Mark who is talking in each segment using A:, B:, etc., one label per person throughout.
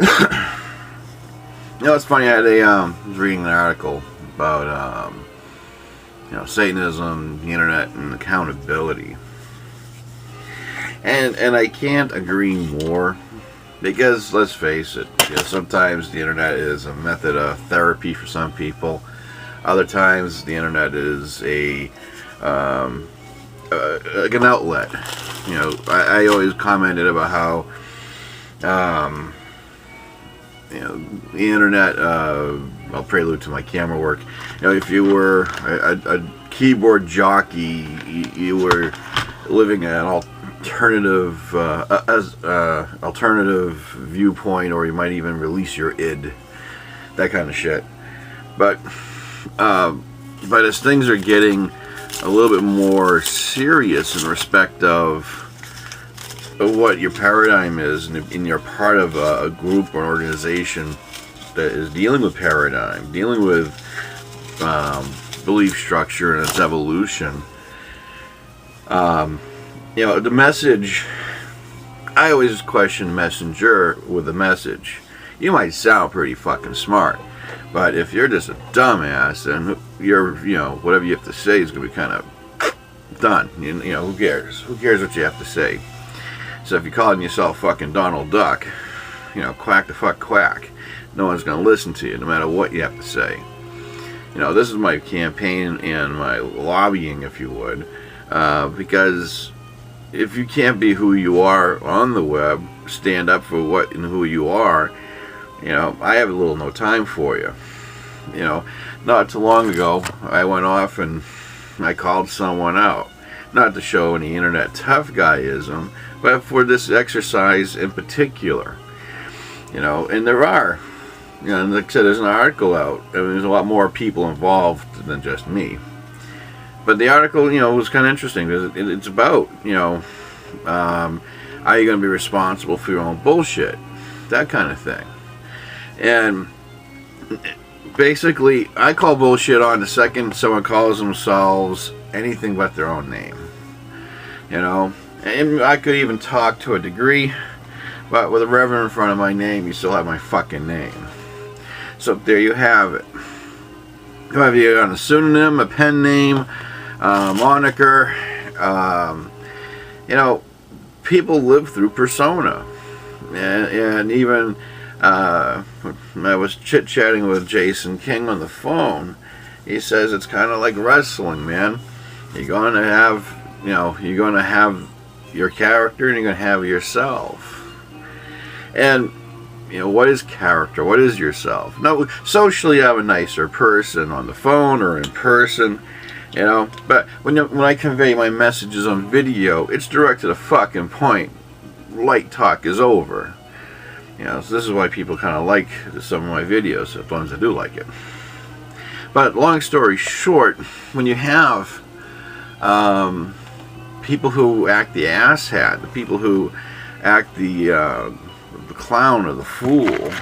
A: You know, it's funny. I was reading an article about Satanism, the internet, and accountability, and I can't agree more. Because let's face it, sometimes the internet is a method of therapy for some people. Other times the internet is like an outlet. I always commented about how the internet, I'll prelude to my camera work. If you were a keyboard jockey, you were living an alternative viewpoint, or you might even release your id, that kind of shit. But as things are getting a little bit more serious in respect of what your paradigm is, and you're part of a group or an organization that is dealing with paradigm, dealing with belief structure and its evolution. The message, I always question messenger with the message. You might sound pretty fucking smart, but if you're just a dumbass, then whatever you have to say is going to be kind of done. Who cares? Who cares what you have to say? So if you're calling yourself fucking Donald Duck, quack the fuck quack, no one's going to listen to you, no matter what you have to say. This is my campaign and my lobbying, if you would, because if you can't be who you are on the web, stand up for what and who you are, I have a little no time for you. Not too long ago, I went off and I called someone out. Not to show any internet tough guyism, but for this exercise in particular. And there are, like I said, there's an article out. There's a lot more people involved than just me. But the article, was kind of interesting because it's about, are you going to be responsible for your own bullshit? That kind of thing. And basically, I call bullshit on the second someone calls themselves anything but their own name. And I could even talk to a degree, but with a Reverend in front of my name, you still have my fucking name. So there you have it. Whether you're on a pseudonym, a pen name, moniker, people live through persona. And even I was chit-chatting with Jason King on the phone. He says it's kind of like wrestling, man. You're going to have your character, and you're going to have yourself. And what is character? What is yourself? Now, socially, I'm a nicer person on the phone or in person, But when I convey my messages on video, it's direct to the fucking point. Light talk is over. So this is why people kind of like some of my videos, the ones that do like it. But long story short, when you have people who act the asshat, the people who act the clown or the fool,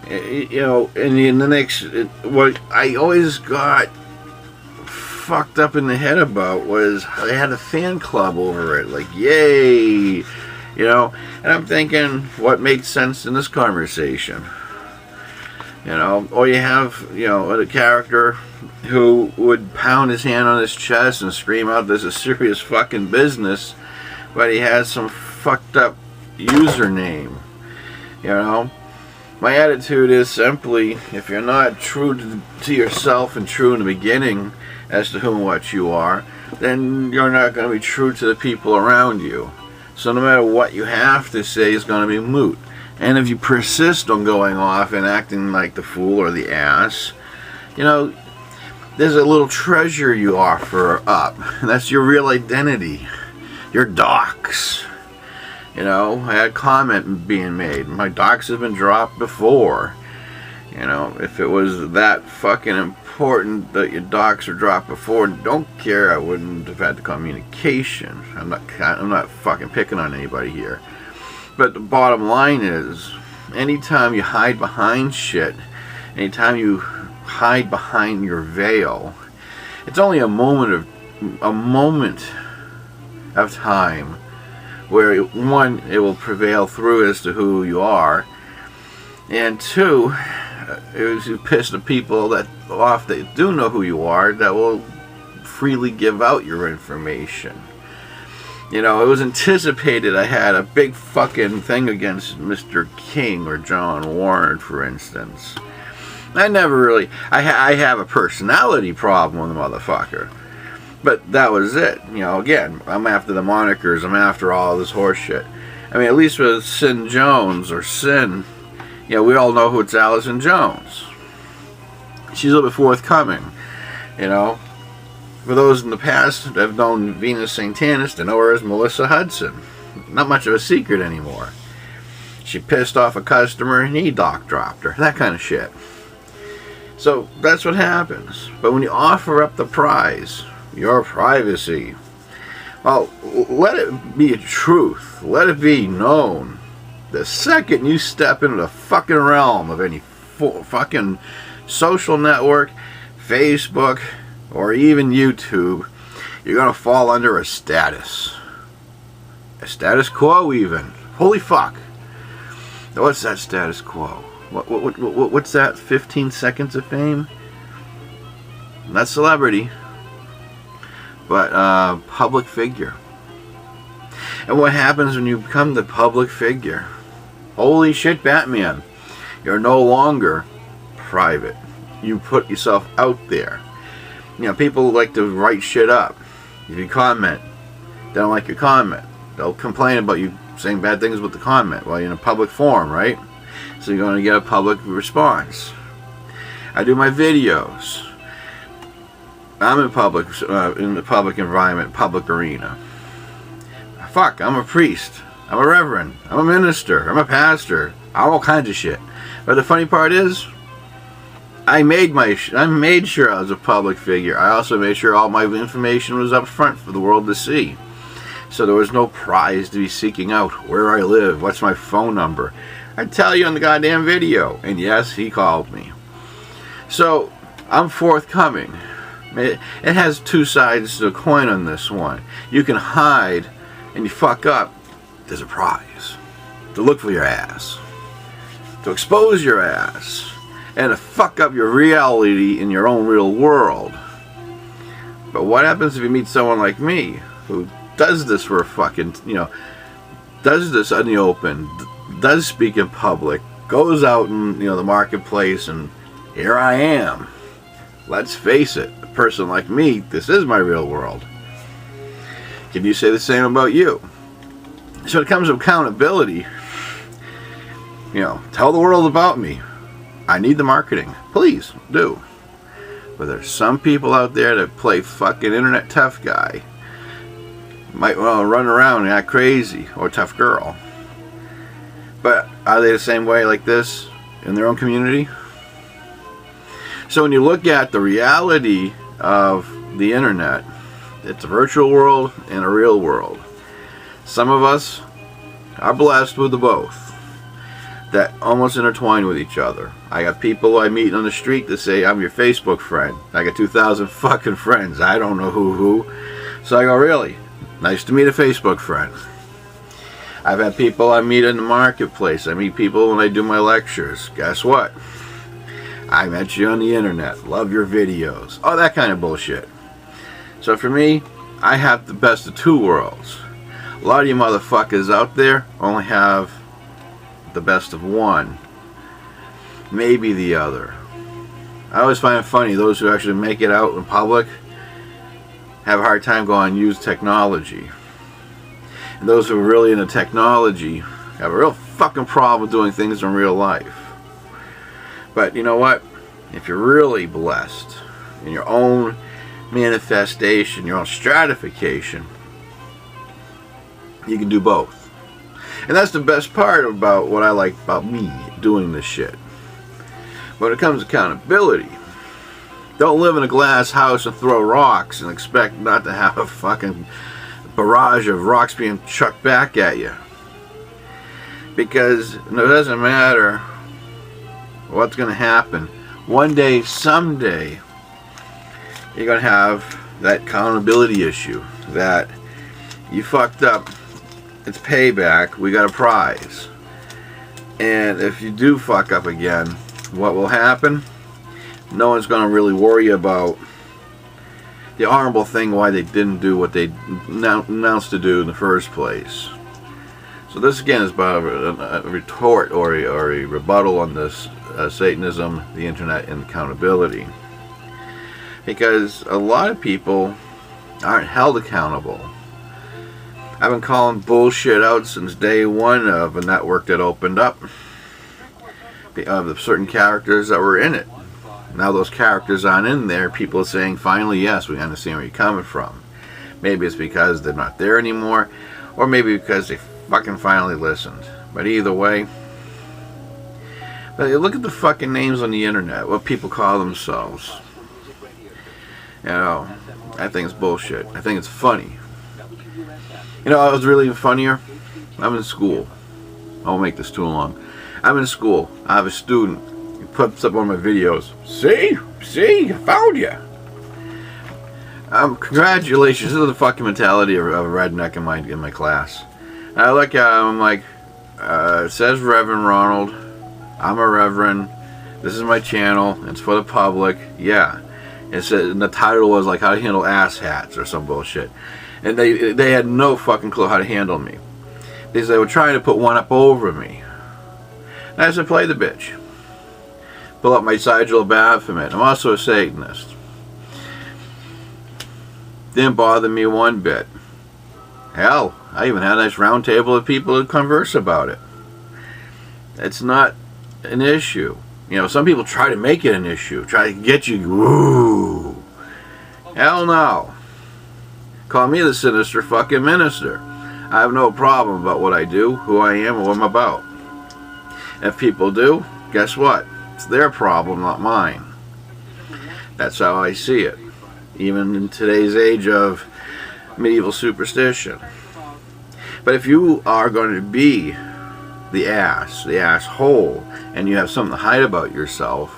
A: and in the next, what I always got fucked up in the head about was they had a fan club over it, like, yay, and I'm thinking, what makes sense in this conversation? Or you have, a character who would pound his hand on his chest and scream out, "This is serious fucking business," but he has some fucked up username. My attitude is simply, if you're not true to yourself and true in the beginning as to who and what you are, then you're not going to be true to the people around you. So no matter what you have to say is going to be moot. And if you persist on going off and acting like the fool or the ass, there's a little treasure you offer up. And that's your real identity. Your docs. I had a comment being made. My docs have been dropped before. If it was that fucking important that your docs are dropped before, don't care, I wouldn't have had the communication. I'm not fucking picking on anybody here. But the bottom line is, anytime you hide behind shit, anytime you hide behind your veil, it's only a moment of time where, one, it will prevail through as to who you are, And two, it was to piss the people that off that do know who you are, that will freely give out your information. You know, it was anticipated I had a big fucking thing against Mr. King or John Warren, for instance. I never really... I have a personality problem with the motherfucker. But that was it. You know, again, I'm after the monikers. I'm after all this horse shit. I mean, at least with Sin Jones or Sin, you know, we all know who it's Allison Jones. She's a little bit forthcoming, you know. For those in the past that have known Venus Santanis, they know her as Melissa Hudson. Not much of a secret anymore. She pissed off a customer and he doc dropped her. That kind of shit. So that's what happens. But when you offer up the prize, your privacy, well, let it be a truth. Let it be known. The second you step into the fucking realm of any fucking social network, Facebook, or even YouTube, you're going to fall under a status. A status quo even. Holy fuck. What's that status quo? What's that? 15 seconds of fame? Not celebrity, but public figure. And what happens when you become the public figure? Holy shit, Batman. You're no longer private. You put yourself out there. You know, people like to write shit up. If you comment, they don't like your comment. They'll complain about you saying bad things with the comment. Well, you're in a public forum, right? So you're going to get a public response. I do my videos. I'm in the public environment, public arena. Fuck, I'm a priest. I'm a reverend. I'm a minister. I'm a pastor. I'm all kinds of shit. But the funny part is, I made sure I was a public figure. I also made sure all my information was up front for the world to see. So there was no prize to be seeking out. Where I live, what's my phone number. I'd tell you on the goddamn video. And yes, he called me. So I'm forthcoming. It has two sides to the coin on this one. You can hide and you fuck up. There's a prize. To look for your ass. To expose your ass. And to fuck up your reality in your own real world. But what happens if you meet someone like me, who does this for a fucking, you know, does this in the open, does speak in public, goes out in, you know, the marketplace, and here I am. Let's face it, a person like me, this is my real world. Can you say the same about you? So it comes to accountability. You know, tell the world about me. I need the marketing. Please do. But there's some people out there that play fucking internet tough guy. Might want to run around and act crazy, or tough girl. But are they the same way like this in their own community? So when you look at the reality of the internet, it's a virtual world and a real world. Some of us are blessed with the both, that almost intertwine with each other. I got people I meet on the street that say, I'm your Facebook friend. I got 2,000 fucking friends. I don't know who. So I go, really? Nice to meet a Facebook friend. I've had people I meet in the marketplace. I meet people when I do my lectures. Guess what? I met you on the internet. Love your videos. Oh, that kind of bullshit. So for me, I have the best of two worlds. A lot of you motherfuckers out there only have the best of one, maybe the other. I always find it funny, those who actually make it out in public have a hard time going use technology, and those who are really into technology have a real fucking problem doing things in real life. But you know what, if you're really blessed in your own manifestation, your own stratification, you can do both. And that's the best part about what I like about me doing this shit. When it comes to accountability, don't live in a glass house and throw rocks and expect not to have a fucking barrage of rocks being chucked back at you. Because it doesn't matter what's going to happen. One day, someday, you're going to have that accountability issue. That you fucked up. It's payback. We got a prize. And if you do fuck up again, what will happen? No one's going to really worry about the honorable thing why they didn't do what they announced to do in the first place. So this again is about a retort or a rebuttal on this Satanism, the internet, and accountability. Because a lot of people aren't held accountable. I've been calling bullshit out since day one of a network that opened up, of the certain characters that were in it. Now those characters aren't in there, people are saying, finally, yes, we understand where you're coming from. Maybe it's because they're not there anymore, or maybe because they fucking finally listened. But either way, but look at the fucking names on the internet, what people call themselves. You know, I think it's bullshit. I think it's funny. You know, I was really funnier. I'm in school. I won't make this too long. I'm in school. I have a student. He puts up one of my videos. See, I found you. Congratulations. This is the fucking mentality of a redneck in my class. And I look at him. I'm like, it says Rev.Ronald. I'm a reverend. This is my channel. It's for the public. Yeah. It said, and the title was like how to handle ass hats or some bullshit. And they had no fucking clue how to handle me. Because they were trying to put one up over me. And I said, play the bitch. Pull up my Sigil of Baphomet. I'm also a Satanist. Didn't bother me one bit. Hell, I even had a nice round table of people to converse about it. It's not an issue. You know, some people try to make it an issue. Try to get you, woo. Hell no. Call me the sinister fucking minister. I have no problem about what I do, who I am, or what I'm about. If people do, guess what? It's their problem, not mine. That's how I see it. Even in today's age of medieval superstition. But if you are going to be the asshole, and you have something to hide about yourself,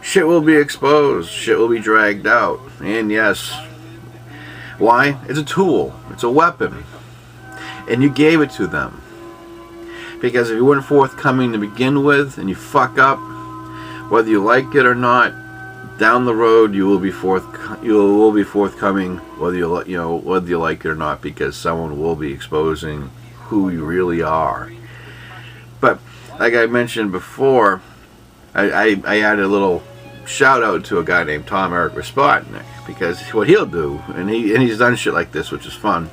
A: shit will be exposed, shit will be dragged out. And yes, why? It's a tool. It's a weapon. And you gave it to them. Because if you weren't forthcoming to begin with, and you fuck up, whether you like it or not, down the road you will be forthcoming, whether you like it or not, because someone will be exposing who you really are. But like I mentioned before, I added a little shout out to a guy named Tom Eric Respotnik, because what he'll do, and he's done shit like this, which is fun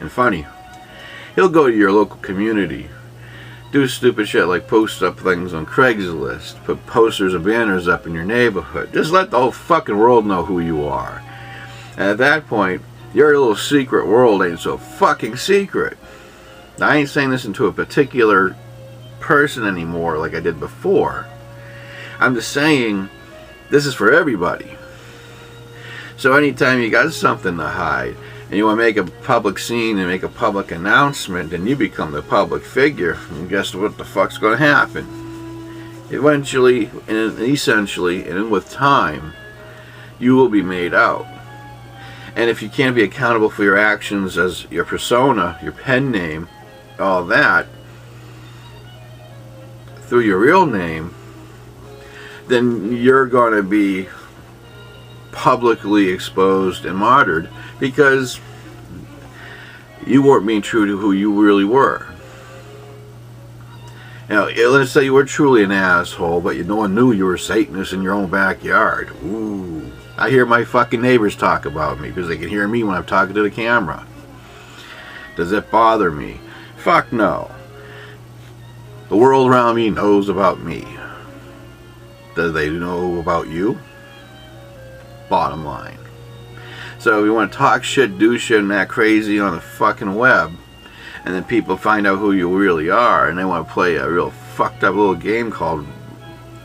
A: and funny. He'll go to your local community, do stupid shit like post up things on Craigslist, put posters and banners up in your neighborhood. Just let the whole fucking world know who you are. And at that point, your little secret world ain't so fucking secret. Now, I ain't saying this into a particular person anymore like I did before. I'm just saying this is for everybody. So anytime you got something to hide and you want to make a public scene and make a public announcement, and you become the public figure, and guess what the fuck's going to happen? Eventually and essentially and with time, you will be made out. And if you can't be accountable for your actions as your persona, your pen name, all that, through your real name, then you're going to be publicly exposed and martyred because you weren't being true to who you really were. You know, let's say you were truly an asshole, but no one knew you were a Satanist in your own backyard. Ooh. I hear my fucking neighbors talk about me because they can hear me when I'm talking to the camera. Does it bother me? Fuck no. The world around me knows about me. Do they know about you? Bottom line. So if you want to talk shit, do shit, and act crazy on the fucking web, and then people find out who you really are, and they want to play a real fucked up little game called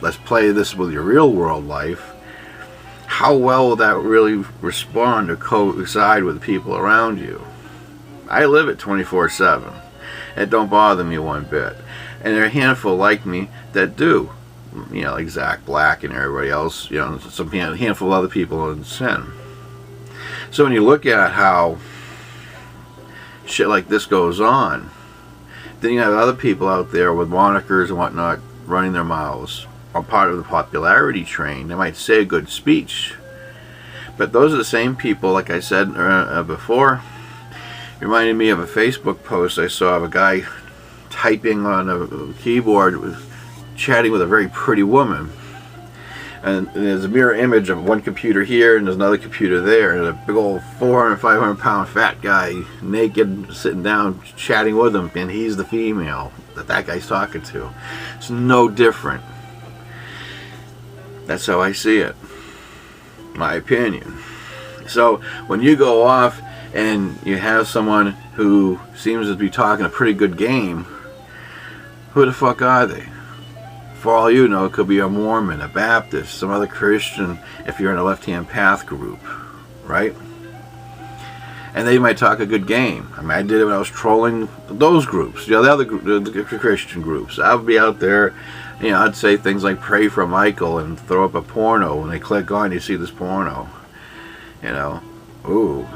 A: let's play this with your real world life, how well will that really respond or coincide with the people around you? I live it 24/7. It don't bother me one bit. And there are a handful like me that do. You know, like Zach Black and everybody else, you know, some handful of other people in sin. So when you look at how shit like this goes on, Then you have other people out there with monikers and whatnot running their mouths on part of the popularity train. They might say a good speech, but those are the same people, like I said before. It reminded me of a Facebook post I saw of a guy typing on a keyboard, chatting with a very pretty woman. And there's a mirror image of one computer here and there's another computer there, and a big old 400, 500 pound fat guy, naked, sitting down, chatting with him, and he's the female that guy's talking to. It's no different. That's how I see it. My opinion. So when you go off and you have someone who seems to be talking a pretty good game, who the fuck are they? For all you know, it could be a Mormon, a Baptist, some other Christian, if you're in a left-hand path group, right? And they might talk a good game. I mean, I did it when I was trolling those groups, the other the Christian groups. I would be out there, I'd say things like pray for Michael and throw up a porno. When they click on, you see this porno. Ooh.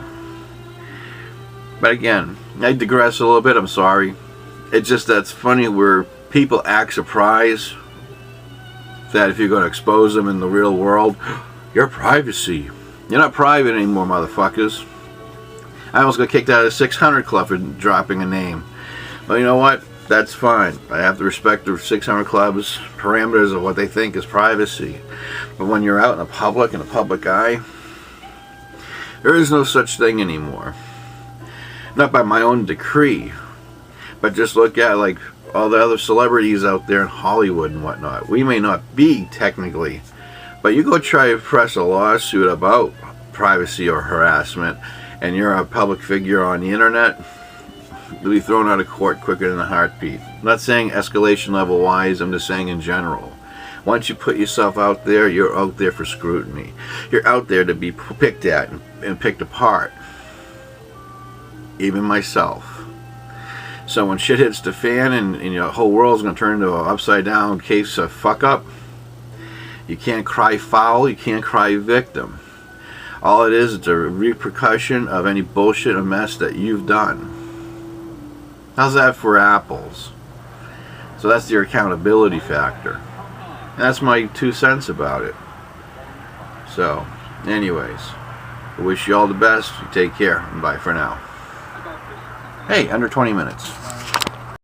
A: But again, I digress a little bit, I'm sorry. It's just that's funny where people act surprised that if you're going to expose them in the real world, your privacy. You're not private anymore, motherfuckers. I almost got kicked out of the 600 Club for dropping a name. Well, you know what? That's fine. I have to respect the 600 Club's parameters of what they think is privacy. But when you're out in the public eye, there is no such thing anymore. Not by my own decree, but just look at like all the other celebrities out there in Hollywood and whatnot. We may not be technically, but you go try to press a lawsuit about privacy or harassment, and you're a public figure on the internet, you'll be thrown out of court quicker than a heartbeat. I'm not saying escalation level wise, I'm just saying in general. Once you put yourself out there, you're out there for scrutiny. You're out there to be picked at and picked apart. Even myself. So when shit hits the fan and your whole world's going to turn into an upside down case of fuck up, you can't cry foul, you can't cry victim. All it is, it's a repercussion of any bullshit or mess that you've done. How's that for apples? So that's your accountability factor. And that's my 2 cents about it. So, anyways, I wish you all the best. You take care, and bye for now. Hey, under 20 minutes.